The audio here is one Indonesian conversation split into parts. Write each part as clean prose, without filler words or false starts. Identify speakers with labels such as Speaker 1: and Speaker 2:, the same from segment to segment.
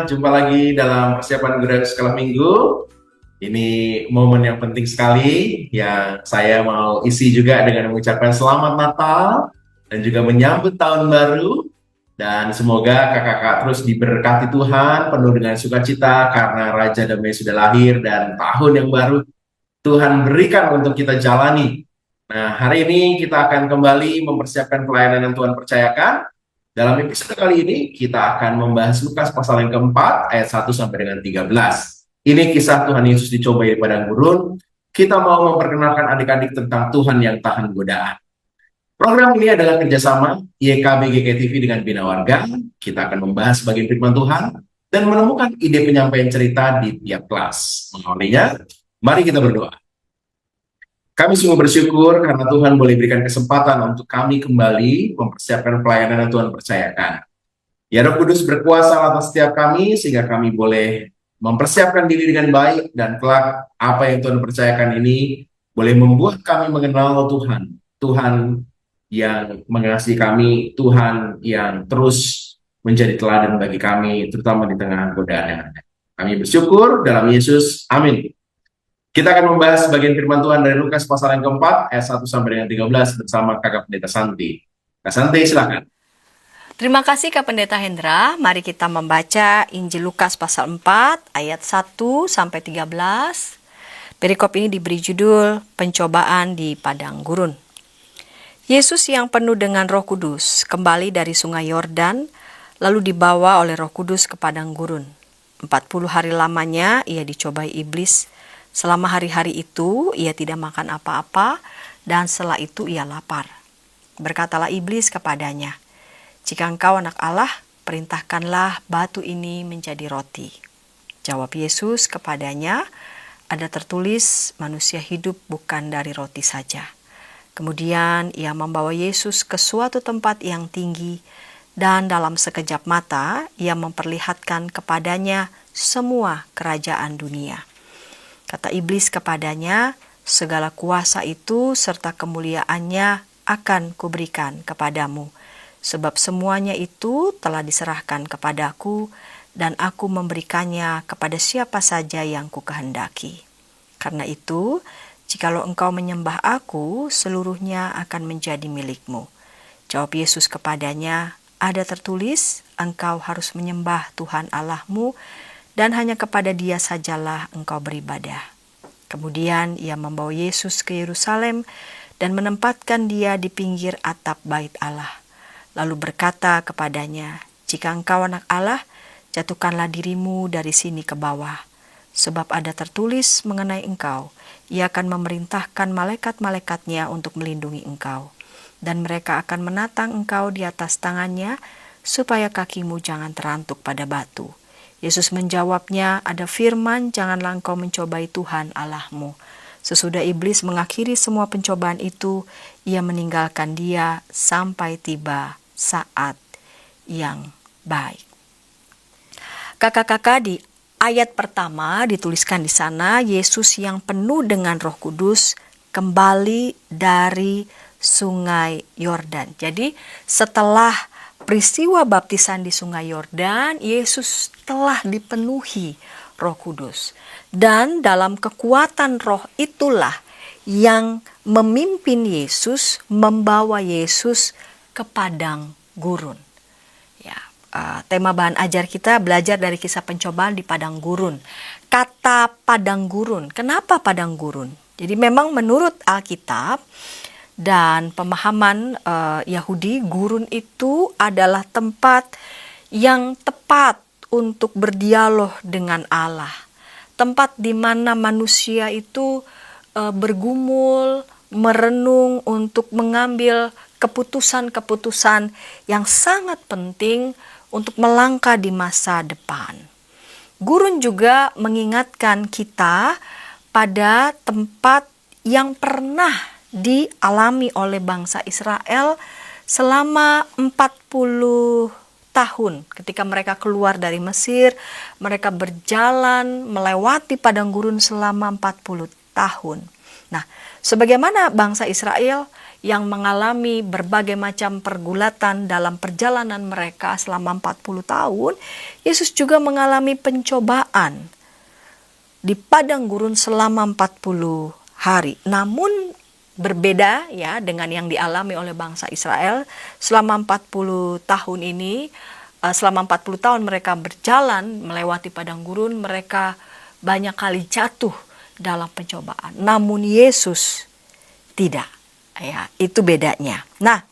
Speaker 1: jumpa lagi dalam persiapan Gereja Sekolah Minggu. Ini momen yang penting sekali yang saya mau isi juga dengan mengucapkan selamat Natal dan juga menyambut tahun baru. Dan semoga kakak-kakak terus diberkati Tuhan, penuh dengan sukacita karena Raja Damai sudah lahir dan tahun yang baru Tuhan berikan untuk kita jalani. Nah, hari ini kita akan kembali mempersiapkan pelayanan yang Tuhan percayakan. Dalam episode kali ini, kita akan membahas Lukas pasal yang keempat, ayat 1 sampai dengan 13. Ini kisah Tuhan Yesus dicobai di padang gurun. Kita mau memperkenalkan adik-adik tentang Tuhan yang tahan godaan. Program ini adalah kerjasama YKB GKTV dengan Bina Warga. Kita akan membahas bagian firman Tuhan dan menemukan ide penyampaian cerita di tiap kelas. Mengawalinya, mari kita berdoa. Kami sungguh bersyukur karena Tuhan boleh berikan kesempatan untuk kami kembali mempersiapkan pelayanan yang Tuhan percayakan. Ya Roh Kudus berkuasa atas setiap kami sehingga kami boleh mempersiapkan diri dengan baik dan kelak apa yang Tuhan percayakan ini boleh membuat kami mengenal Tuhan. Tuhan yang mengasihi kami, Tuhan yang terus menjadi teladan bagi kami, terutama di tengah godaan yang ada. Kami bersyukur dalam Yesus. Amin. Kita akan membahas bagian firman Tuhan dari Lukas pasal yang keempat, ayat 1 sampai dengan 13 bersama Kakak Pendeta Santi. Kak Santi, silakan.
Speaker 2: Terima kasih Kak Pendeta Hendra. Mari kita membaca Injil Lukas pasal 4 ayat 1 sampai 13. Perikop ini diberi judul Pencobaan di Padang Gurun. Yesus yang penuh dengan Roh Kudus kembali dari Sungai Yordan, lalu dibawa oleh Roh Kudus ke padang gurun. 40 hari lamanya ia dicobai iblis. Selama hari-hari itu ia tidak makan apa-apa dan setelah itu ia lapar. Berkatalah iblis kepadanya, "Jika engkau anak Allah, perintahkanlah batu ini menjadi roti." Jawab Yesus kepadanya, "Ada tertulis, manusia hidup bukan dari roti saja." Kemudian ia membawa Yesus ke suatu tempat yang tinggi dan dalam sekejap mata ia memperlihatkan kepadanya semua kerajaan dunia. Kata iblis kepadanya, "Segala kuasa itu serta kemuliaannya akan kuberikan kepadamu, sebab semuanya itu telah diserahkan kepadaku dan aku memberikannya kepada siapa saja yang kukehendaki. Karena itu, jikalau engkau menyembah aku, seluruhnya akan menjadi milikmu." Jawab Yesus kepadanya, "Ada tertulis, engkau harus menyembah Tuhan Allahmu, dan hanya kepada Dia sajalah engkau beribadah." Kemudian ia membawa Yesus ke Yerusalem dan menempatkan Dia di pinggir atap bait Allah. Lalu berkata kepadanya, "Jika engkau anak Allah, jatuhkanlah dirimu dari sini ke bawah. Sebab ada tertulis mengenai engkau, Ia akan memerintahkan malaikat-malaikatnya untuk melindungi engkau. Dan mereka akan menatang engkau di atas tangannya, supaya kakimu jangan terantuk pada batu." Yesus menjawabnya, "Ada firman, janganlah engkau mencobai Tuhan Allahmu." Sesudah iblis mengakhiri semua pencobaan itu, ia meninggalkan Dia sampai tiba saat yang baik. Kakak-kakak, di ayat pertama dituliskan di sana, Yesus yang penuh dengan Roh Kudus kembali dari Sungai Yordan. Jadi setelah peristiwa baptisan di Sungai Yordan, Yesus telah dipenuhi Roh Kudus. Dan dalam kekuatan roh itulah yang memimpin Yesus, membawa Yesus ke padang gurun. Ya, tema bahan ajar kita belajar dari kisah pencobaan di padang gurun. Kata padang gurun, kenapa padang gurun? Jadi memang menurut Alkitab dan pemahaman Yahudi, gurun itu adalah tempat yang tepat untuk berdialog dengan Allah. Tempat di mana manusia itu bergumul, merenung untuk mengambil keputusan-keputusan yang sangat penting untuk melangkah di masa depan. Gurun juga mengingatkan kita pada tempat yang pernah dialami oleh bangsa Israel selama 40 tahun. Ketika mereka keluar dari Mesir, mereka berjalan melewati padang gurun selama 40 tahun. Nah, sebagaimana bangsa Israel yang mengalami berbagai macam pergulatan dalam perjalanan mereka selama 40 tahun, Yesus juga mengalami pencobaan di padang gurun selama 40 hari. Namun berbeda ya dengan yang dialami oleh bangsa Israel selama 40 tahun ini. Selama 40 tahun mereka berjalan melewati padang gurun, mereka banyak kali jatuh dalam pencobaan. Namun Yesus tidak. Ya, itu bedanya. Nah,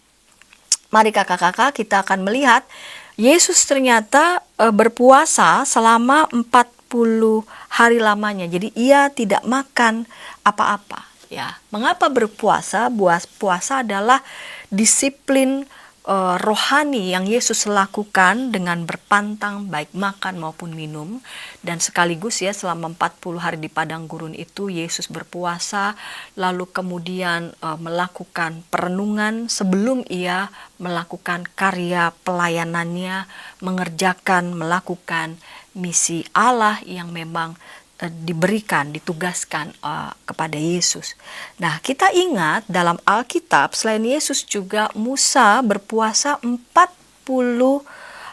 Speaker 2: mari kakak-kakak kita akan melihat Yesus ternyata berpuasa selama 40 hari lamanya. Jadi ia tidak makan apa-apa. Ya, mengapa berpuasa? Puasa adalah disiplin rohani yang Yesus lakukan dengan berpantang baik makan maupun minum. Dan sekaligus ya selama 40 hari di padang gurun itu Yesus berpuasa, lalu kemudian melakukan perenungan sebelum ia melakukan karya pelayanannya, melakukan misi Allah yang memang diberikan, ditugaskan kepada Yesus. Nah, kita ingat dalam Alkitab selain Yesus juga Musa berpuasa 40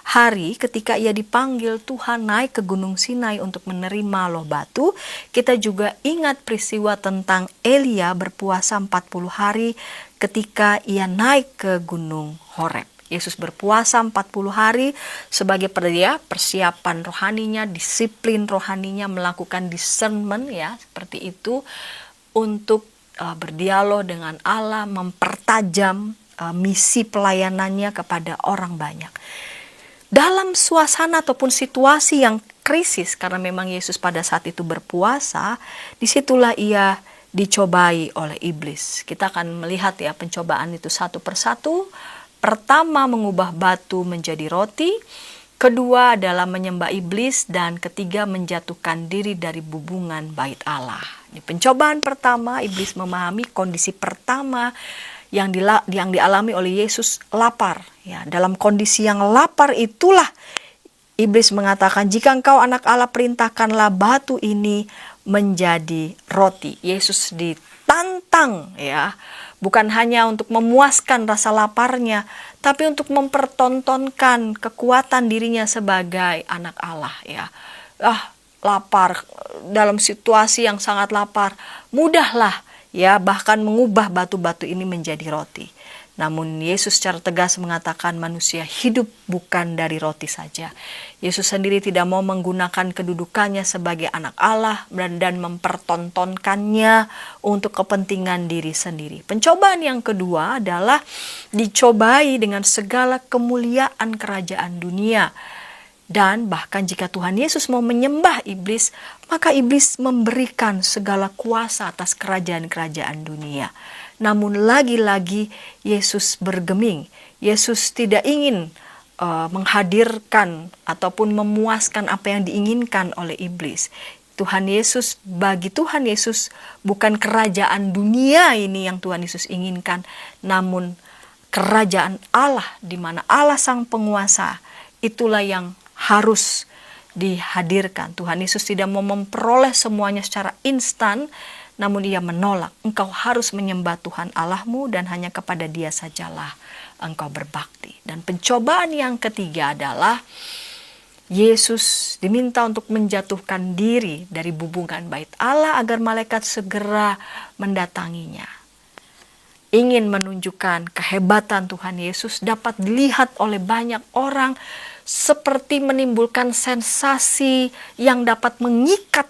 Speaker 2: hari ketika ia dipanggil Tuhan naik ke Gunung Sinai untuk menerima loh batu. Kita juga ingat peristiwa tentang Elia berpuasa 40 hari ketika ia naik ke Gunung Horeb. Yesus berpuasa 40 hari sebagai persiapan rohaninya, disiplin rohaninya, melakukan discernment ya, seperti itu untuk berdialog dengan Allah, mempertajam misi pelayanannya kepada orang banyak. Dalam suasana ataupun situasi yang krisis, karena memang Yesus pada saat itu berpuasa, disitulah ia dicobai oleh iblis. Kita akan melihat ya pencobaan itu satu persatu. Pertama, mengubah batu menjadi roti. Kedua adalah menyembah iblis. Dan ketiga, menjatuhkan diri dari bubungan bait Allah. Di pencobaan pertama, iblis memahami kondisi pertama yang dialami oleh Yesus, lapar. Ya, dalam kondisi yang lapar itulah iblis mengatakan, jika engkau anak Allah, perintahkanlah batu ini menjadi roti. Yesus ditantang ya, bukan hanya untuk memuaskan rasa laparnya, tapi untuk mempertontonkan kekuatan dirinya sebagai anak Allah ya. Lapar, dalam situasi yang sangat lapar, mudahlah ya bahkan mengubah batu-batu ini menjadi roti. Namun Yesus secara tegas mengatakan manusia hidup bukan dari roti saja. Yesus sendiri tidak mau menggunakan kedudukannya sebagai anak Allah dan mempertontonkannya untuk kepentingan diri sendiri. Pencobaan yang kedua adalah dicobai dengan segala kemuliaan kerajaan dunia. Dan bahkan jika Tuhan Yesus mau menyembah iblis, maka iblis memberikan segala kuasa atas kerajaan-kerajaan dunia. Namun lagi-lagi Yesus bergeming. Yesus tidak ingin menghadirkan ataupun memuaskan apa yang diinginkan oleh iblis. Bagi Tuhan Yesus bukan kerajaan dunia ini yang Tuhan Yesus inginkan, namun kerajaan Allah di mana Allah sang penguasa, itulah yang harus dihadirkan. Tuhan Yesus tidak mau memperoleh semuanya secara instan, namun ia menolak. Engkau harus menyembah Tuhan Allahmu dan hanya kepada Dia sajalah engkau berbakti. Dan pencobaan yang ketiga adalah Yesus diminta untuk menjatuhkan diri dari bubungan bait Allah agar malaikat segera mendatanginya. Ingin menunjukkan kehebatan Tuhan Yesus dapat dilihat oleh banyak orang, seperti menimbulkan sensasi yang dapat memikat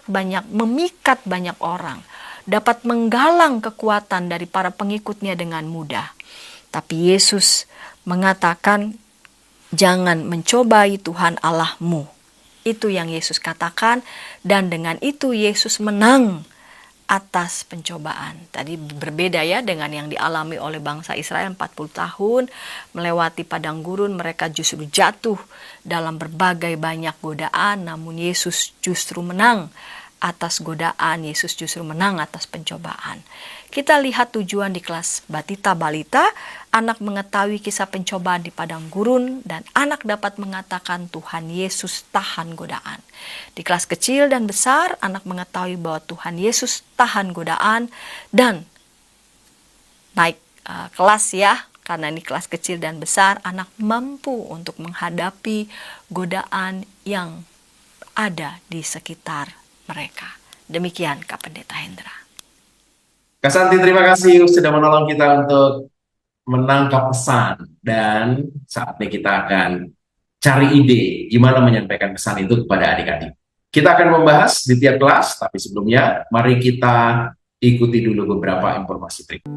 Speaker 2: banyak orang, dapat menggalang kekuatan dari para pengikutnya dengan mudah. Tapi Yesus mengatakan, jangan mencobai Tuhan Allahmu. Itu yang Yesus katakan, dan dengan itu Yesus menang atas pencobaan. Tadi berbeda ya dengan yang dialami oleh bangsa Israel 40 tahun melewati padang gurun, mereka justru jatuh dalam berbagai banyak godaan, namun Yesus justru menang atas godaan, Yesus justru menang atas pencobaan. Kita lihat tujuan di kelas Batita Balita, anak mengetahui kisah pencobaan di padang gurun, dan anak dapat mengatakan Tuhan Yesus tahan godaan. Di kelas kecil dan besar, anak mengetahui bahwa Tuhan Yesus tahan godaan, dan naik kelas ya, karena ini kelas kecil dan besar, anak mampu untuk menghadapi godaan yang ada di sekitar mereka. Demikian Kak Pendeta Hendra.
Speaker 1: Kak Santi, terima kasih sudah menolong kita untuk menangkap pesan. Dan saatnya kita akan cari ide gimana menyampaikan pesan itu kepada adik-adik. Kita akan membahas di tiap kelas, tapi sebelumnya mari kita ikuti dulu beberapa informasi berikut.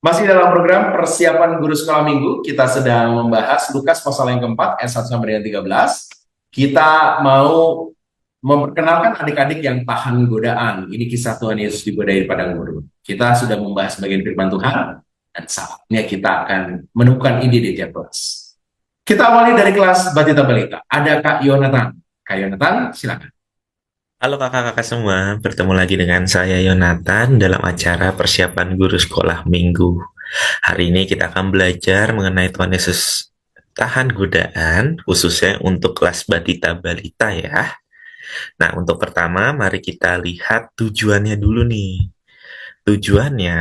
Speaker 1: Masih dalam program persiapan guru sekolah minggu, kita sedang membahas Lukas pasal yang keempat, ayat 1 sampai dengan 13. Kita mau memperkenalkan adik-adik yang tahan godaan. Ini kisah Tuhan Yesus digodai di padang gurun. Kita sudah membahas bagian firman Tuhan, dan saatnya kita akan menemukan ide di tiap kelas. Kita awali dari kelas Batita Balita. Ada Kak Yonatan. Kak Yonatan, silakan.
Speaker 3: Halo kakak-kakak semua, bertemu lagi dengan saya Yonatan dalam acara persiapan guru sekolah minggu. Hari ini kita akan belajar mengenai Tuhan Yesus tahan godaan, khususnya untuk kelas Batita Balita ya. Nah, untuk pertama, mari kita lihat tujuannya dulu nih. Tujuannya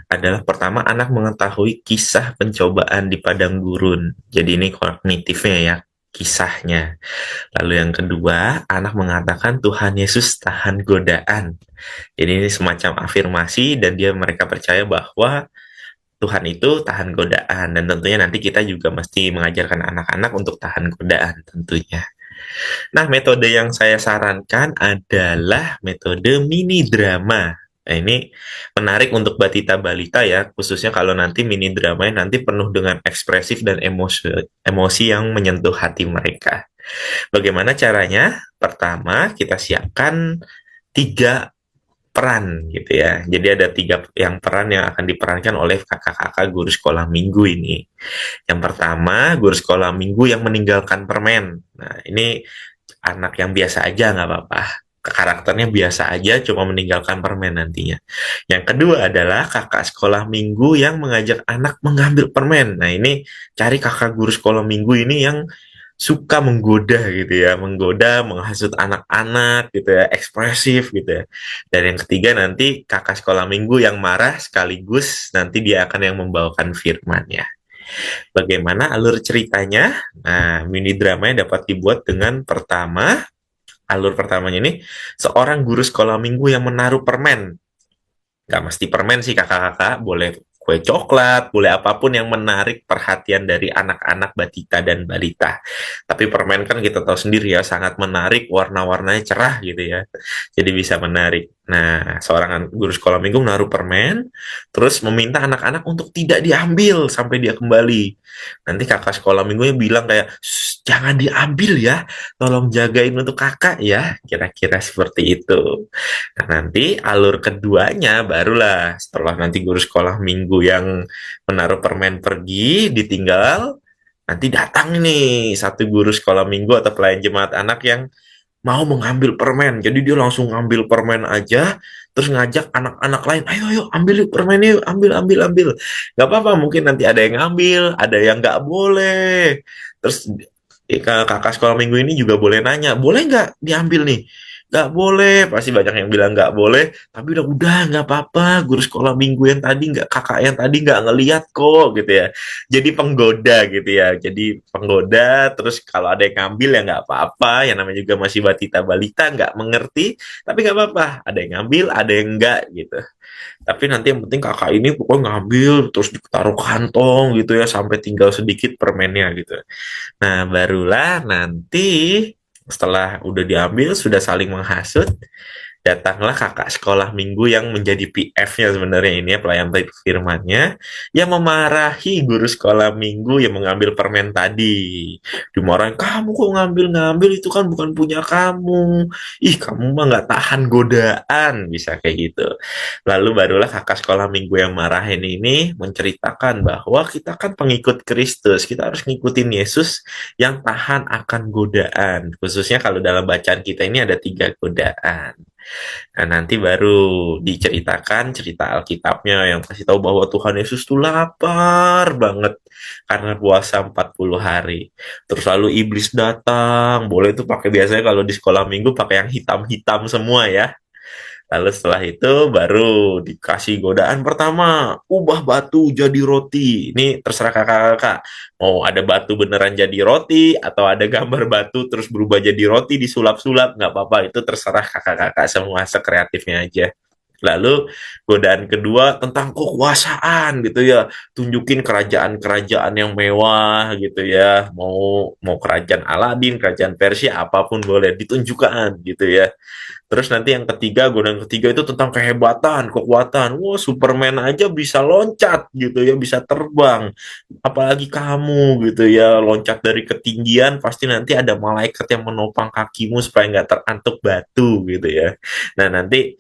Speaker 3: adalah pertama, anak mengetahui kisah pencobaan di padang gurun. Jadi ini kognitifnya ya, kisahnya. Lalu yang kedua, anak mengatakan Tuhan Yesus tahan godaan. Jadi ini semacam afirmasi dan mereka percaya bahwa Tuhan itu tahan godaan. Dan tentunya nanti kita juga mesti mengajarkan anak-anak untuk tahan godaan tentunya. Nah, metode yang saya sarankan adalah metode mini drama. Nah, ini menarik untuk Batita Balita ya, khususnya kalau nanti mini dramanya nanti penuh dengan ekspresif dan emosi yang menyentuh hati mereka. Bagaimana caranya? Pertama, kita siapkan 3 peran gitu ya. Jadi ada 3 peran yang akan diperankan oleh kakak-kakak guru sekolah minggu ini. Yang pertama, guru sekolah minggu yang meninggalkan permen. Nah, ini anak yang biasa aja nggak apa-apa. Karakternya biasa aja, cuma meninggalkan permen nantinya. Yang kedua adalah kakak sekolah minggu yang mengajak anak mengambil permen. Nah, ini cari kakak guru sekolah minggu ini yang suka menggoda gitu ya, menggoda, menghasut anak-anak gitu ya, ekspresif gitu ya. Dan yang ketiga nanti kakak sekolah minggu yang marah sekaligus nanti dia akan yang membawakan firman ya. Bagaimana alur ceritanya? Nah, mini dramanya dapat dibuat dengan pertama, alur pertamanya ini seorang guru sekolah minggu yang menaruh permen. Gak mesti permen sih kakak-kakak, boleh kue coklat, boleh apapun yang menarik perhatian dari anak-anak Batita dan Balita. Tapi permen kan kita tahu sendiri ya, sangat menarik, warna-warnanya cerah gitu ya. Jadi bisa menarik. Nah, seorang guru sekolah minggu menaruh permen, terus meminta anak-anak untuk tidak diambil sampai dia kembali. Nanti kakak sekolah minggunya bilang kayak, jangan diambil ya, tolong jagain untuk kakak ya, kira-kira seperti itu. Nah, nanti alur keduanya barulah setelah nanti guru sekolah minggu yang menaruh permen pergi, ditinggal, nanti datang nih satu guru sekolah minggu atau pelayan jemaat anak yang mau mengambil permen. Jadi dia langsung ngambil permen aja, terus ngajak anak-anak lain, ayo ambil yuk permen yuk, ambil. Gak apa-apa, mungkin nanti ada yang ngambil, ada yang nggak boleh. Terus kakak sekolah minggu ini juga boleh nanya, boleh nggak diambil nih? Nggak boleh, pasti banyak yang bilang nggak boleh, tapi udah nggak apa-apa, guru sekolah minggu yang tadi kakak yang tadi nggak ngeliat kok gitu ya. Jadi penggoda gitu ya, jadi penggoda, terus kalau ada yang ngambil ya nggak apa-apa, yang namanya juga masih Batita Balita nggak mengerti, tapi nggak apa-apa, ada yang ngambil, ada yang nggak gitu. Tapi nanti yang penting kakak ini pokoknya ngambil, terus ditaruh kantong gitu ya, sampai tinggal sedikit permennya gitu. Nah, barulah nanti setelah udah diambil, sudah saling menghasut, datanglah kakak sekolah minggu yang menjadi PF-nya sebenarnya ini ya, pelayan firmannya, yang memarahi guru sekolah minggu yang mengambil permen tadi. Dimarahin, kamu kok ngambil-ngambil, itu kan bukan punya kamu. Ih, kamu mah nggak tahan godaan, bisa kayak gitu. Lalu barulah kakak sekolah minggu yang marahin ini menceritakan bahwa kita kan pengikut Kristus, kita harus ngikutin Yesus yang tahan akan godaan. Khususnya kalau dalam bacaan kita ini ada 3 godaan. Nah, nanti baru diceritakan cerita Alkitabnya yang kasih tahu bahwa Tuhan Yesus tuh lapar banget karena puasa 40 hari. Terus lalu iblis datang, boleh tuh pakai biasanya kalau di sekolah minggu pakai yang hitam-hitam semua ya. Lalu setelah itu baru dikasih godaan pertama, ubah batu jadi roti. Ini terserah kakak-kakak. Mau ada batu beneran jadi roti, atau ada gambar batu terus berubah jadi roti disulap-sulap, nggak apa-apa. Itu terserah kakak-kakak semua, sekreatifnya aja. Lalu godaan kedua tentang kekuasaan gitu ya, tunjukin kerajaan-kerajaan yang mewah gitu ya, mau kerajaan Aladin, kerajaan Persia, apapun boleh ditunjukkan gitu ya. Terus nanti yang ketiga, godaan ketiga itu tentang kehebatan, kekuatan. Wah, Superman aja bisa loncat gitu ya, bisa terbang. Apalagi kamu gitu ya, loncat dari ketinggian, pasti nanti ada malaikat yang menopang kakimu supaya nggak terantuk batu gitu ya. Nah, nanti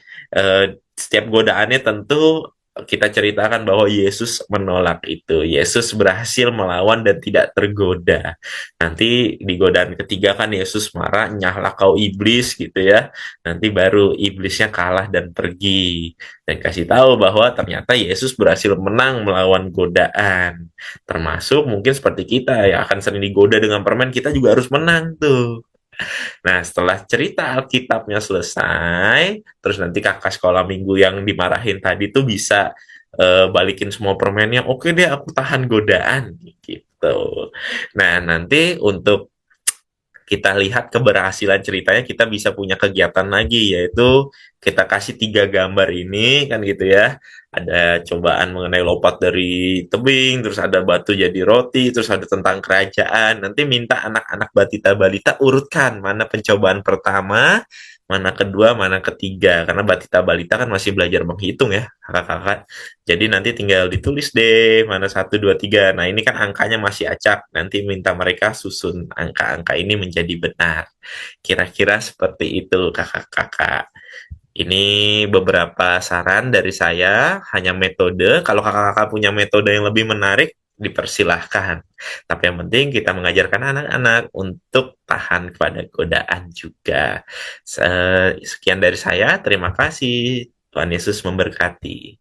Speaker 3: setiap godaannya tentu kita ceritakan bahwa Yesus menolak itu. Yesus berhasil melawan dan tidak tergoda. Nanti di godaan ketiga kan Yesus marah, nyahlah kau iblis gitu ya. Nanti baru iblisnya kalah dan pergi. Dan kasih tahu bahwa ternyata Yesus berhasil menang melawan godaan. Termasuk mungkin seperti kita yang akan sering digoda dengan permen, kita juga harus menang tuh. Nah, setelah cerita Alkitabnya selesai, terus nanti kakak sekolah minggu yang dimarahin tadi tuh bisa balikin semua permennya. Oke deh, aku tahan godaan gitu. Nah, nanti untuk kita lihat keberhasilan ceritanya, kita bisa punya kegiatan lagi, yaitu kita kasih 3 gambar ini kan gitu ya. Ada cobaan mengenai lompat dari tebing, terus ada batu jadi roti, terus ada tentang kerajaan. Nanti minta anak-anak batita balita urutkan mana pencobaan pertama, mana kedua, mana ketiga. Karena batita balita kan masih belajar menghitung ya, kakak-kakak. Jadi nanti tinggal ditulis deh, mana 1, 2, 3. Nah, ini kan angkanya masih acak. Nanti minta mereka susun angka-angka ini menjadi benar. Kira-kira seperti itu, kakak-kakak. Ini beberapa saran dari saya, hanya metode. Kalau kakak-kakak punya metode yang lebih menarik, dipersilahkan. Tapi yang penting kita mengajarkan anak-anak untuk tahan kepada godaan juga. Sekian dari saya, terima kasih. Tuhan Yesus memberkati.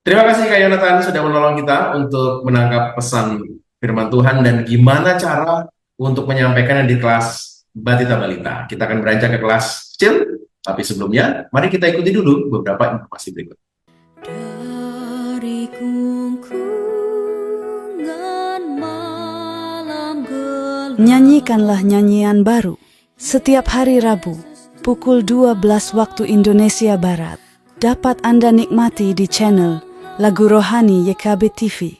Speaker 1: Terima kasih Kak Yonatan sudah menolong kita untuk menangkap pesan firman Tuhan dan gimana cara untuk menyampaikannya di kelas Batita Balita. Kita akan beranjak ke kelas kecil, tapi sebelumnya mari kita ikuti dulu beberapa informasi berikut.
Speaker 4: Dari gungkungan malam gelap.
Speaker 5: Nyanyikanlah nyanyian baru setiap hari Rabu pukul 12 waktu Indonesia Barat. Dapat Anda nikmati di channel Lagu Rohani YKB TV.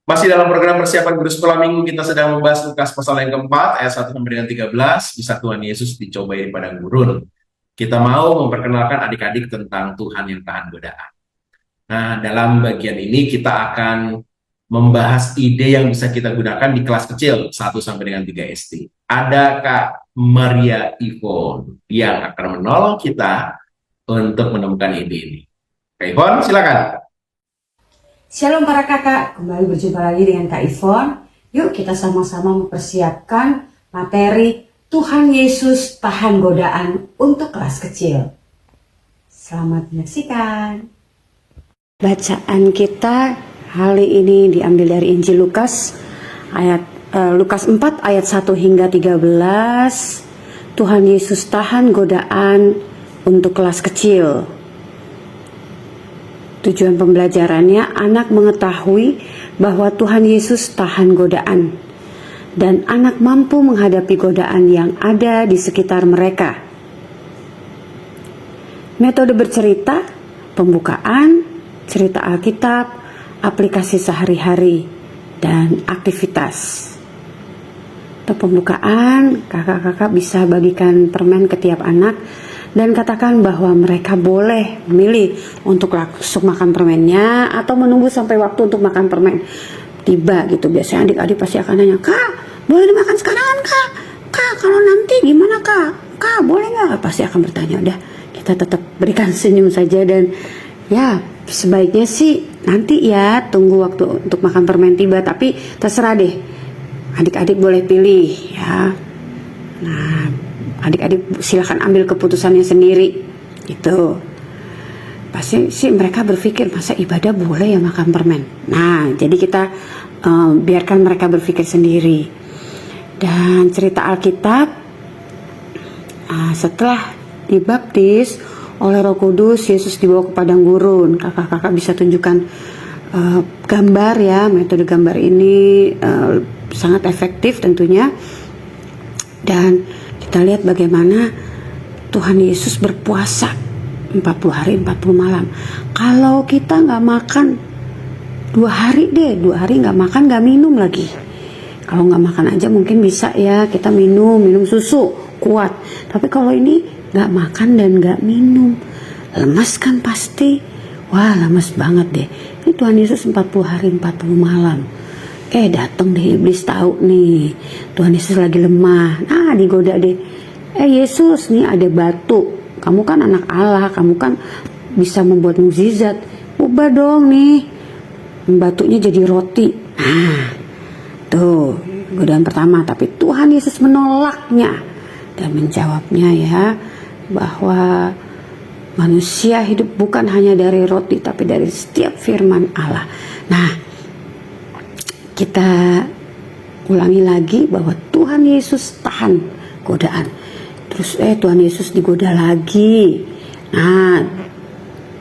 Speaker 1: Masih dalam program persiapan guru sekolah minggu, kita sedang membahas Lukas pasal yang keempat, ayat 1 sampai dengan 13, kisah Tuhan Yesus dicobai di padang gurun. Kita mau memperkenalkan adik-adik tentang Tuhan yang tahan godaan. Nah, dalam bagian ini kita akan membahas ide yang bisa kita gunakan di kelas kecil 1 sampai dengan 3 SD. Ada Kak Maria Ivon yang akan menolong kita untuk menemukan ide ini. Kak Ivon, silakan.
Speaker 6: Shalom para kakak, kembali berjumpa lagi dengan Kak Ivon. Yuk kita sama-sama mempersiapkan materi Tuhan Yesus tahan godaan untuk kelas kecil. Selamat menyaksikan. Bacaan kita hari ini diambil dari Injil Lukas, Lukas 4 ayat 1 hingga 13. Tuhan Yesus tahan godaan untuk kelas kecil. Tujuan pembelajarannya, anak mengetahui bahwa Tuhan Yesus tahan godaan dan anak mampu menghadapi godaan yang ada di sekitar mereka. Metode bercerita, pembukaan, cerita Alkitab, aplikasi sehari-hari, dan aktivitas. Untuk pembukaan, kakak-kakak bisa bagikan permen ke tiap anak dan katakan bahwa mereka boleh memilih untuk langsung makan permennya atau menunggu sampai waktu untuk makan permen tiba gitu. Biasanya adik-adik pasti akan nanya, "Kak, boleh dimakan sekarang Kak? Kak, kalau nanti gimana Kak? Kak, boleh nggak?" Pasti akan bertanya. Udah, kita tetap berikan senyum saja dan ya sebaiknya sih nanti ya tunggu waktu untuk makan permen tiba, tapi terserah deh. Adik-adik boleh pilih ya. Nah, adik-adik silahkan ambil keputusannya sendiri gitu. Pasti sih mereka berpikir, masa ibadah boleh ya makan permen. Nah, jadi kita biarkan mereka berpikir sendiri. Dan cerita Alkitab, setelah dibaptis oleh Roh Kudus, Yesus dibawa ke padang gurun. Kakak-kakak bisa tunjukkan gambar ya, metode gambar ini sangat efektif tentunya. Dan kita lihat bagaimana Tuhan Yesus berpuasa 40 hari 40 malam. Kalau kita nggak makan 2 hari nggak makan nggak minum lagi. Kalau nggak makan aja mungkin bisa ya kita minum susu kuat. Tapi kalau ini nggak makan dan nggak minum, lemas kan pasti. Wah, lemas banget deh. Ini Tuhan Yesus 40 hari 40 malam. Datang deh iblis tahu nih Tuhan Yesus lagi lemah. Nah, digoda deh. Yesus, nih ada batu. Kamu kan anak Allah, kamu kan bisa membuat mukjizat. Ubah dong nih batunya jadi roti. Nah, tuh godaan pertama. Tapi Tuhan Yesus menolaknya dan menjawabnya ya, bahwa manusia hidup bukan hanya dari roti tapi dari setiap firman Allah. Nah, kita ulangi lagi bahwa Tuhan Yesus tahan godaan. Terus Tuhan Yesus digoda lagi. Nah,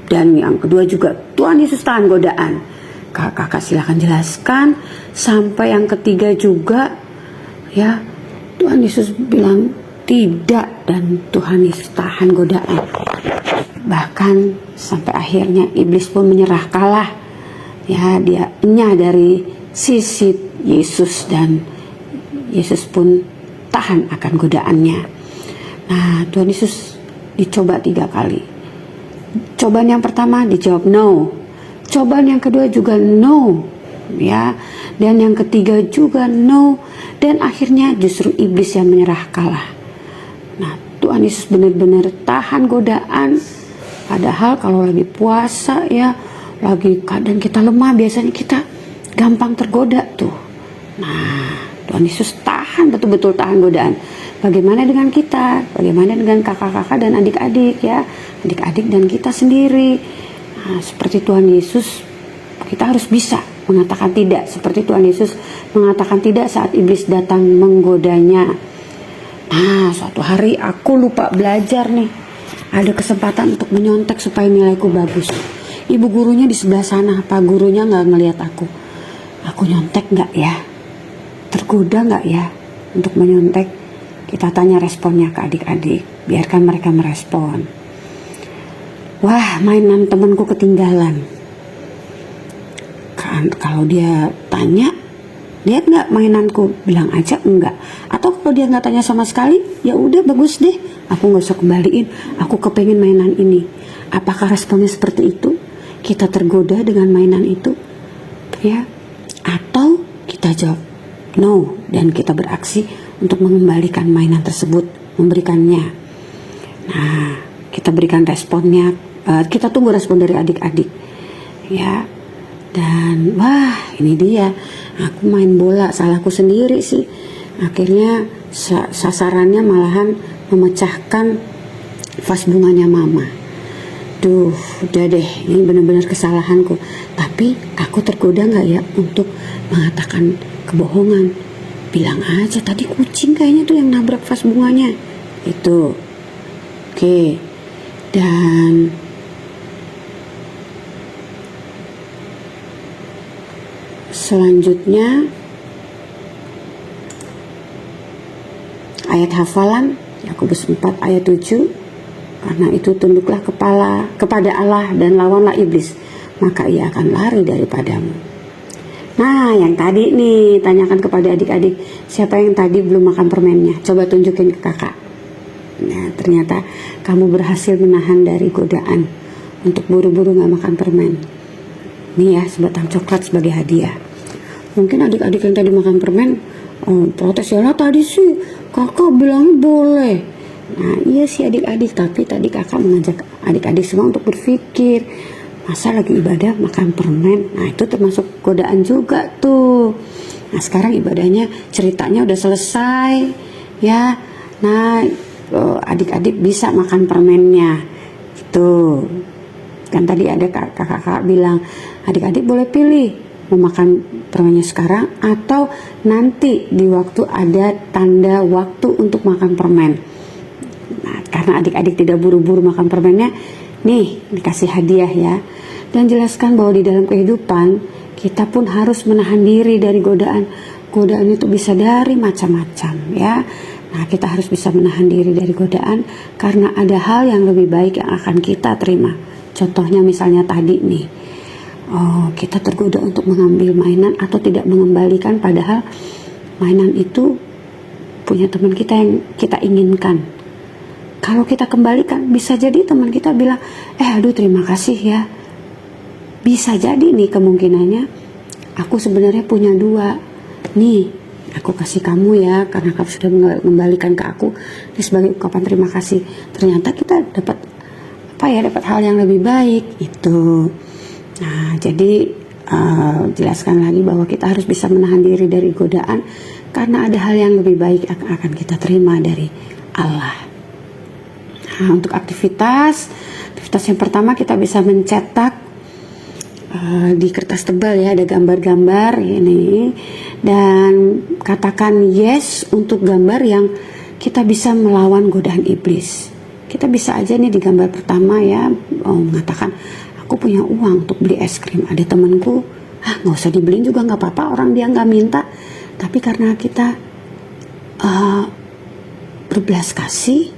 Speaker 6: dan yang kedua juga Tuhan Yesus tahan godaan. Kakak silakan jelaskan. Sampai yang ketiga juga ya, Tuhan Yesus bilang tidak dan Tuhan Yesus tahan godaan. Bahkan sampai akhirnya iblis pun menyerah, kalah. Ya, dia enyah dari sisi Yesus dan Yesus pun tahan akan godaannya. Nah, Tuhan Yesus dicoba 3 kali. Cobaan yang pertama dijawab no. Cobaan yang kedua juga no. Ya, dan yang ketiga juga no. Dan akhirnya justru iblis yang menyerah, kalah. Nah, Tuhan Yesus benar-benar tahan godaan. Padahal kalau lagi puasa ya, lagi kadang kita lemah, biasanya kita gampang tergoda tuh. Nah, Tuhan Yesus tahan, betul-betul tahan godaan. Bagaimana dengan kita? Bagaimana dengan kakak-kakak dan adik-adik ya? Adik-adik dan kita sendiri. Nah, seperti Tuhan Yesus, kita harus bisa mengatakan tidak. Seperti Tuhan Yesus mengatakan tidak saat iblis datang menggodanya. Nah, suatu hari aku lupa belajar nih. Ada kesempatan untuk menyontek supaya nilaiku bagus. Ibu gurunya di sebelah sana, Pak gurunya nggak ngelihat aku. Aku nyontek nggak ya? Tergoda nggak ya untuk menyontek? Kita tanya responnya ke adik-adik. Biarkan mereka merespon. Wah, mainan temanku ketinggalan. Kan kalau dia tanya, lihat nggak mainanku? Bilang aja enggak. Atau kalau dia nggak tanya sama sekali, ya udah bagus deh. Aku nggak usah kembaliin. Aku kepengen mainan ini. Apakah responnya seperti itu? Kita tergoda dengan mainan itu, ya? Atau kita jawab no dan kita beraksi untuk mengembalikan mainan tersebut, memberikannya. Nah, kita berikan responnya. Kita tunggu respon dari adik-adik, ya. Dan wah, ini dia. Aku main bola, salahku sendiri sih. Akhirnya sasarannya malahan memecahkan vas bunganya mama. Duh, udah deh, ini benar-benar kesalahanku. Tapi aku tergoda nggak ya untuk mengatakan kebohongan? Bilang aja tadi kucing kayaknya tuh yang nabrak vas bunganya. Itu. Oke. Dan selanjutnya ayat hafalan Yakobus 4 ayat 7. Karena itu tunduklah kepala kepada Allah dan lawanlah iblis, maka ia akan lari daripadamu. Nah, yang tadi nih, tanyakan kepada adik-adik, siapa yang tadi belum makan permennya? Coba tunjukin ke kakak. Nah, ternyata kamu berhasil menahan dari godaan untuk buru-buru gak makan permen. Nih ya, sebatang coklat sebagai hadiah. Mungkin adik-adik yang tadi makan permen, protes ya lah tadi sih, kakak bilangnya boleh. Nah, iya sih adik-adik, tapi tadi kakak mengajak adik-adik semua untuk berpikir, masa lagi ibadah makan permen? Nah, itu termasuk godaan juga tuh. Nah, sekarang ibadahnya ceritanya udah selesai ya. Nah, adik-adik bisa makan permennya gitu. Kan tadi ada kakak bilang, adik-adik boleh pilih mau makan permennya sekarang atau nanti di waktu ada tanda waktu untuk makan permen. Nah, karena adik-adik tidak buru-buru makan permennya, nih dikasih hadiah ya. Dan jelaskan bahwa di dalam kehidupan kita pun harus menahan diri dari godaan. Godaan itu bisa dari macam-macam ya. Nah, kita harus bisa menahan diri dari godaan karena ada hal yang lebih baik yang akan kita terima. Contohnya misalnya tadi nih, kita tergoda untuk mengambil mainan atau tidak mengembalikan, padahal mainan itu punya teman kita yang kita inginkan. Kalau kita kembalikan, bisa jadi teman kita bilang, aduh terima kasih ya. Bisa jadi nih kemungkinannya, aku sebenarnya punya 2. Nih, aku kasih kamu ya, karena kamu sudah mengembalikan ke aku. Ini sebagai ungkapan terima kasih. Ternyata kita dapat dapat hal yang lebih baik itu. Nah, jadi jelaskan lagi bahwa kita harus bisa menahan diri dari godaan karena ada hal yang lebih baik akan kita terima dari Allah. Nah, untuk aktivitas yang pertama kita bisa mencetak di kertas tebal ya, ada gambar-gambar ini, dan katakan yes untuk gambar yang kita bisa melawan godaan iblis. Kita bisa aja nih di gambar pertama ya, mengatakan aku punya uang untuk beli es krim. Ada temanku, nggak usah dibeliin juga nggak apa-apa, orang dia nggak minta. Tapi karena kita berbelas kasih,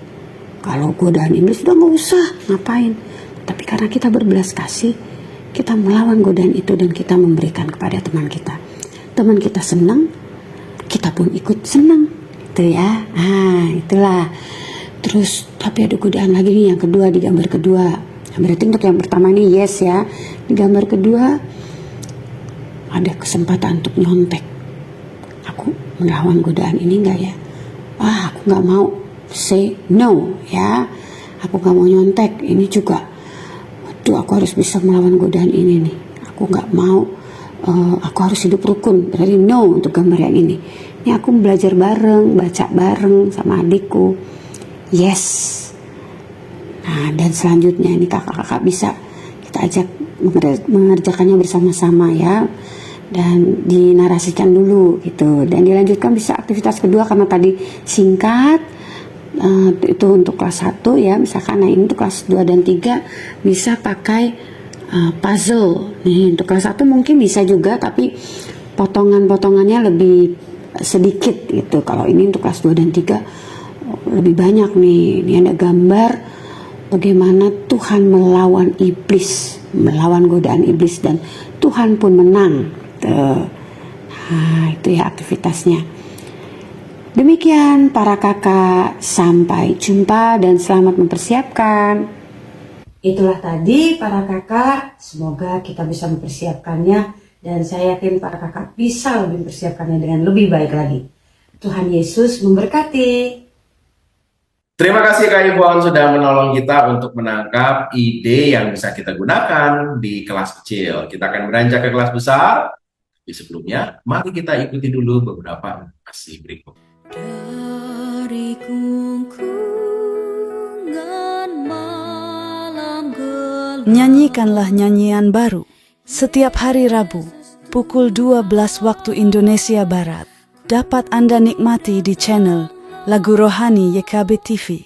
Speaker 6: kalau godaan iblis udah nggak usah ngapain. Tapi karena kita berbelas kasih, kita melawan godaan itu dan kita memberikan kepada teman kita. Teman kita senang, kita pun ikut senang, itu ya. Nah, itulah. Terus tapi ada godaan lagi nih yang kedua, di gambar kedua. Nah, berarti untuk yang pertama ini yes ya. Di gambar kedua ada kesempatan untuk nyontek. Aku melawan godaan ini enggak ya? Aku nggak mau, say no ya. Aku nggak mau nyontek. Ini juga, waduh, aku harus bisa melawan godaan ini nih. Aku nggak mau, aku harus hidup rukun. Berarti no untuk gambar yang ini. Ini aku belajar bareng, baca bareng sama adikku. Yes. Nah, dan selanjutnya ini kakak-kakak bisa kita ajak mengerjakannya bersama-sama ya, dan dinarasikan dulu gitu, dan dilanjutkan bisa aktivitas kedua karena tadi singkat. Itu untuk kelas 1 ya misalkan. Nah, ini untuk kelas 2 dan 3 bisa pakai puzzle. Nih untuk kelas 1 mungkin bisa juga, tapi potongan-potongannya lebih sedikit gitu. Kalau ini untuk kelas 2 dan 3 lebih banyak nih. Ini ada gambar bagaimana Tuhan melawan iblis, melawan godaan iblis, dan Tuhan pun menang. Nah, itu ya aktivitasnya. Demikian para kakak, sampai jumpa dan selamat mempersiapkan. Itulah tadi para kakak, semoga kita bisa mempersiapkannya, dan saya yakin para kakak bisa lebih mempersiapkannya dengan lebih baik lagi. Tuhan Yesus memberkati.
Speaker 1: Terima kasih Kak Ivon sudah menolong kita untuk menangkap ide yang bisa kita gunakan di kelas kecil. Kita akan beranjak ke kelas besar. Tapi sebelumnya, mari kita ikuti dulu beberapa informasi berikut.
Speaker 4: Dari kungkungan malam gelap,
Speaker 5: Nyanyikanlah nyanyian baru setiap hari Rabu pukul 12 waktu Indonesia Barat. Dapat Anda nikmati di channel Lagu Rohani YKB TV.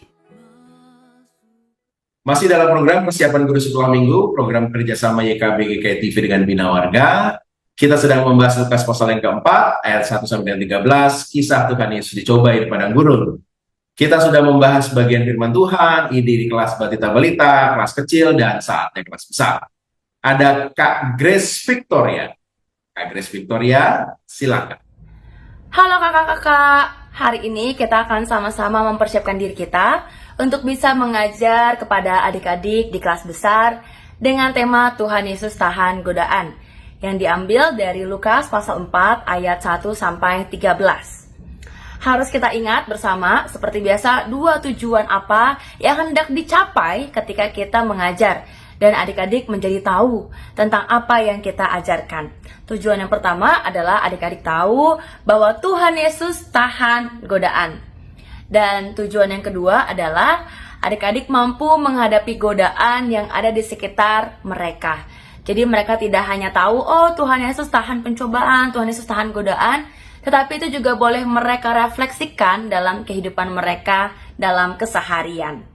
Speaker 1: Masih dalam program persiapan guru sekolah minggu, program kerjasama YKB GKI TV dengan Bina Warga. Kita sedang membahas Lukas pasal yang keempat, ayat 1 sampai 13, kisah Tuhan Yesus dicobai di padang gurun. Kita sudah membahas bagian firman Tuhan, ide di kelas Batita Balita, kelas kecil, dan saatnya kelas besar. Ada Kak Grace Victoria. Kak Grace Victoria, silakan.
Speaker 7: Halo kakak-kakak, hari ini kita akan sama-sama mempersiapkan diri kita untuk bisa mengajar kepada adik-adik di kelas besar dengan tema Tuhan Yesus tahan godaan yang diambil dari Lukas pasal 4 ayat 1 sampai 13. Harus kita ingat bersama seperti biasa dua tujuan apa yang hendak dicapai ketika kita mengajar dan adik-adik menjadi tahu tentang apa yang kita ajarkan. Tujuan yang pertama adalah adik-adik tahu bahwa Tuhan Yesus tahan godaan. Dan tujuan yang kedua adalah adik-adik mampu menghadapi godaan yang ada di sekitar mereka. Jadi mereka tidak hanya tahu, oh Tuhan Yesus tahan pencobaan, Tuhan Yesus tahan godaan, tetapi itu juga boleh mereka refleksikan dalam kehidupan mereka dalam keseharian.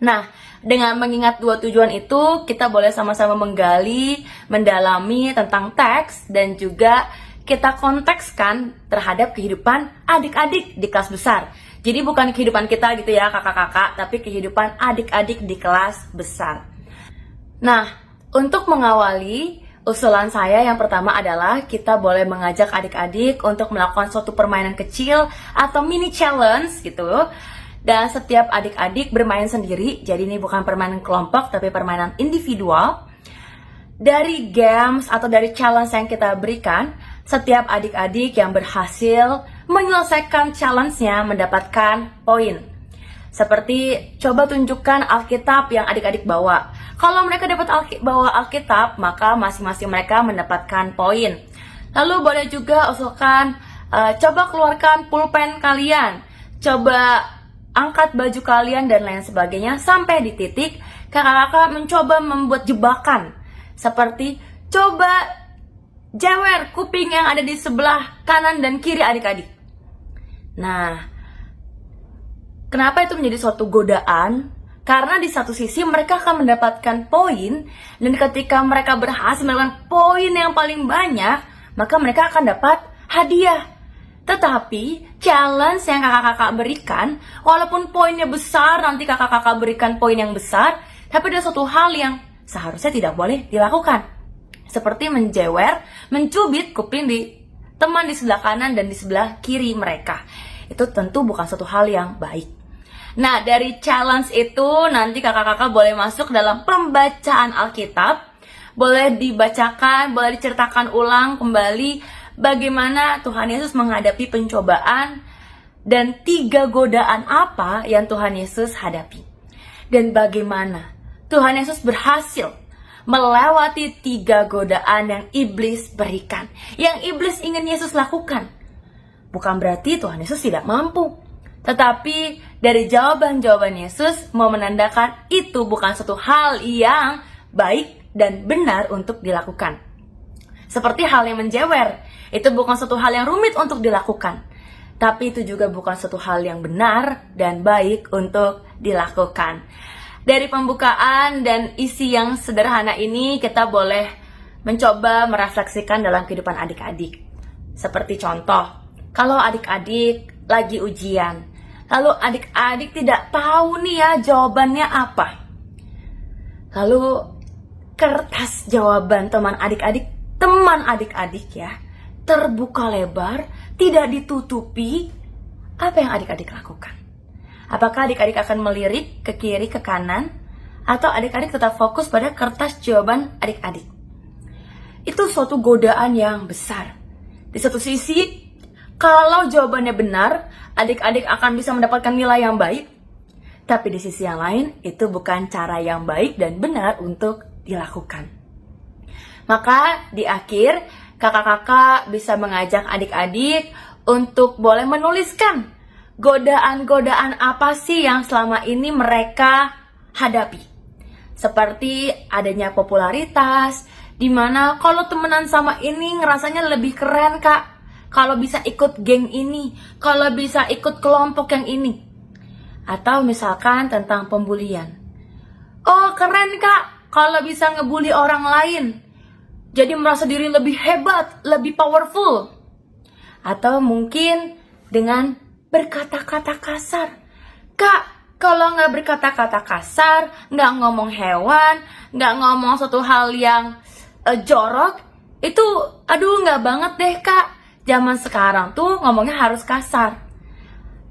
Speaker 7: Nah, dengan mengingat dua tujuan itu, kita boleh sama-sama menggali, mendalami tentang teks, dan juga kita kontekskan terhadap kehidupan adik-adik di kelas besar. Jadi bukan kehidupan kita gitu ya kakak-kakak, tapi kehidupan adik-adik di kelas besar. Nah, untuk mengawali, usulan saya yang pertama adalah kita boleh mengajak adik-adik untuk melakukan suatu permainan kecil atau mini challenge gitu. Dan setiap adik-adik bermain sendiri, jadi ini bukan permainan kelompok tapi permainan individual. Dari games atau dari challenge yang kita berikan, setiap adik-adik yang berhasil menyelesaikan challenge-nya mendapatkan poin. Seperti coba tunjukkan Alkitab yang adik-adik bawa. Kalau mereka dapat bawa Alkitab, maka masing-masing mereka mendapatkan poin. Lalu boleh juga usulkan, coba keluarkan pulpen kalian, coba angkat baju kalian dan lain sebagainya, sampai di titik kakak-kakak mencoba membuat jebakan. Seperti coba jewer kuping yang ada di sebelah kanan dan kiri adik-adik. Nah, kenapa itu menjadi suatu godaan? Karena di satu sisi mereka akan mendapatkan poin, dan ketika mereka berhasil mendapatkan poin yang paling banyak, maka mereka akan dapat hadiah. Tetapi challenge yang kakak-kakak berikan, walaupun poinnya besar, nanti kakak-kakak berikan poin yang besar, tapi ada suatu hal yang seharusnya tidak boleh dilakukan. Seperti menjewer, mencubit kuping di teman di sebelah kanan dan di sebelah kiri mereka. Itu tentu bukan suatu hal yang baik. Nah, dari challenge itu nanti kakak-kakak boleh masuk dalam pembacaan Alkitab, boleh dibacakan, boleh diceritakan ulang kembali bagaimana Tuhan Yesus menghadapi pencobaan dan 3 godaan apa yang Tuhan Yesus hadapi. Dan bagaimana Tuhan Yesus berhasil melewati 3 godaan yang iblis berikan, yang iblis ingin Yesus lakukan. Bukan berarti Tuhan Yesus tidak mampu, tetapi dari jawaban-jawaban Yesus mau menandakan itu bukan suatu hal yang baik dan benar untuk dilakukan. Seperti hal yang menjewer, itu bukan suatu hal yang rumit untuk dilakukan, tapi itu juga bukan suatu hal yang benar dan baik untuk dilakukan. Dari pembukaan dan isi yang sederhana ini, kita boleh mencoba merefleksikan dalam kehidupan adik-adik. Seperti contoh, kalau adik-adik lagi ujian, lalu adik-adik tidak tahu nih ya jawabannya apa. Lalu kertas jawaban teman adik-adik ya, terbuka lebar, tidak ditutupi. Apa yang adik-adik lakukan? Apakah adik-adik akan melirik ke kiri, ke kanan, atau adik-adik tetap fokus pada kertas jawaban adik-adik? Itu suatu godaan yang besar. Di satu sisi, kalau jawabannya benar, adik-adik akan bisa mendapatkan nilai yang baik. Tapi di sisi yang lain, itu bukan cara yang baik dan benar untuk dilakukan. Maka di akhir, kakak-kakak bisa mengajak adik-adik untuk boleh menuliskan godaan-godaan apa sih yang selama ini mereka hadapi. Seperti adanya popularitas, dimana kalau temenan sama ini ngerasanya lebih keren kak, kalau bisa ikut geng ini, kalau bisa ikut kelompok yang ini. Atau misalkan tentang pembulian. Oh keren kak, kalau bisa ngebully orang lain, jadi merasa diri lebih hebat, lebih powerful. Atau mungkin dengan berkata-kata kasar. Kak, kalau nggak berkata-kata kasar, nggak ngomong hewan, nggak ngomong suatu hal yang jorok, Itu, aduh nggak banget deh kak. Zaman sekarang tuh ngomongnya harus kasar.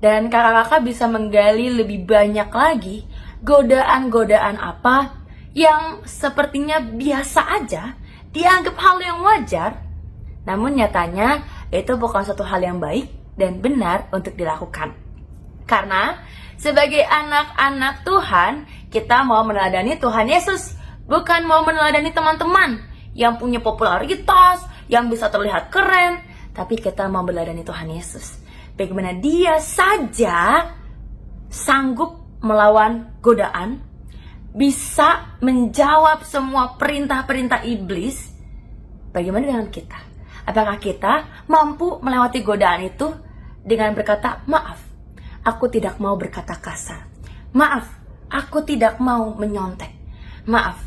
Speaker 7: Dan kakak-kakak bisa menggali lebih banyak lagi godaan-godaan apa yang sepertinya biasa aja, dianggap hal yang wajar, namun nyatanya itu bukan suatu hal yang baik dan benar untuk dilakukan. Karena sebagai anak-anak Tuhan, kita mau meneladani Tuhan Yesus, bukan mau meneladani teman-teman yang punya popularitas, yang bisa terlihat keren, tapi kita mau meneladani Tuhan Yesus. Bagaimana dia saja sanggup melawan godaan, bisa menjawab semua perintah-perintah iblis. Bagaimana dengan kita? Apakah kita mampu melewati godaan itu dengan berkata, maaf, aku tidak mau berkata kasar. Maaf, aku tidak mau menyontek. Maaf,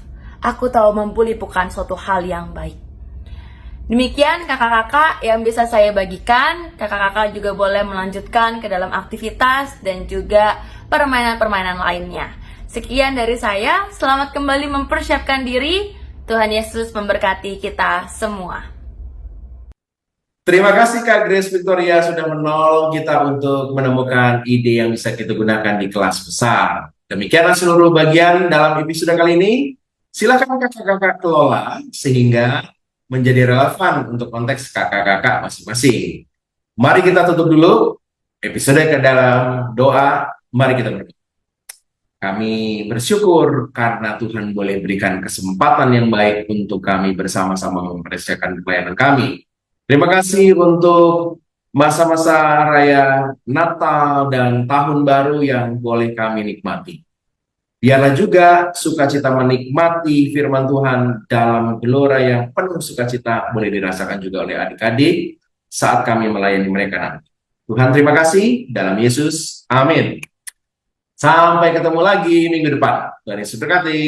Speaker 7: aku tahu membuli bukan suatu hal yang baik. Demikian kakak-kakak yang bisa saya bagikan. Kakak-kakak juga boleh melanjutkan ke dalam aktivitas dan juga permainan-permainan lainnya. Sekian dari saya, selamat kembali mempersiapkan diri. Tuhan Yesus memberkati kita semua.
Speaker 1: Terima kasih Kak Grace Victoria sudah menolong kita untuk menemukan ide yang bisa kita gunakan di kelas besar. Demikianlah seluruh bagian dalam episode kali ini. Silakan kakak-kakak kelola sehingga menjadi relevan untuk konteks kakak-kakak masing-masing. Mari kita tutup dulu episode ke dalam doa. Mari kita berdoa. Kami bersyukur karena Tuhan boleh berikan kesempatan yang baik untuk kami bersama-sama mempersiapkan pelayanan kami. Terima kasih untuk masa-masa raya Natal dan Tahun Baru yang boleh kami nikmati. Biarlah juga sukacita menikmati firman Tuhan dalam gelora yang penuh sukacita boleh dirasakan juga oleh adik-adik saat kami melayani mereka nanti. Tuhan terima kasih, dalam Yesus, amin. Sampai ketemu lagi minggu depan. Tuhan Yesus berkati.